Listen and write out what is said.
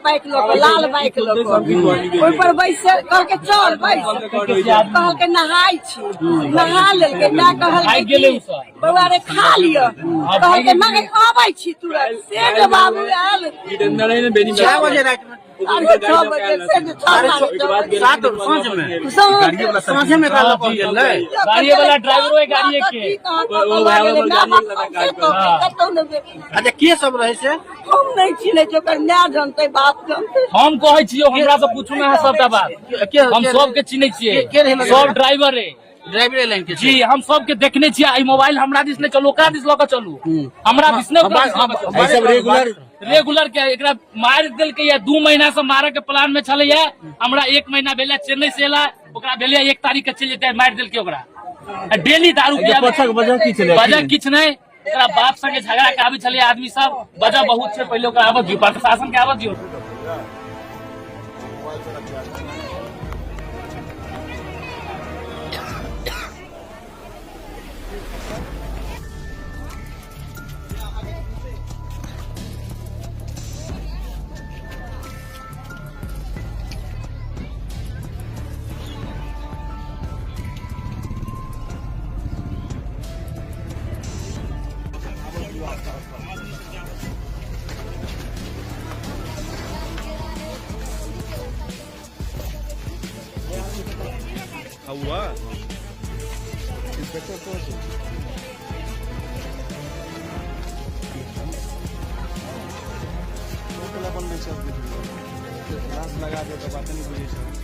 bike लोग लाल bike लोग ओहि पर बैसे कहल के चल बैस कहल के नहाई छी नहा लेलके ना कहल के बउआ रे खा लियो कहल के ना आबै छी तुरंत से जे बाबू आयल 6 बजे रात में 6 बजे से 7 सांझ में काला पहुंच गेल नै गाड़ी वाला ड्राइवर गाड़ी के अच्छा के सब रहे से हम नहीं चिन्हे छै ओकर माय जानते बाप जानते हम कहै छियो हमरा से पूछू ना सबटा बात हम सबके चिन्है छियै सब ड्राइवर है ड्राइवरे लाइन के जी हम सबके देखने छियै आई मोबाइल हमरा दिस ने चलो ओकरा दिस ल के चलू हमरा दिस ने सब रेगुलर के एकरा मार देल के या 2 महीना से मारे के प्लान में चले या हमरा 1 महीना भेले चेन्नई से एला ओकरा भेले 1 तारीख के चल जेते मार देल के ओकरा डेली दारू के वजह किछ नहीं एकरा बाप संगे झगड़ा के आबी चले आदमी सब वजह बहुत छे पहले ओकरा आबत दियो प्रशासन के आबत दियो हुआ इंस्पेक्टर को लगा दे तो बात नहीं बुझे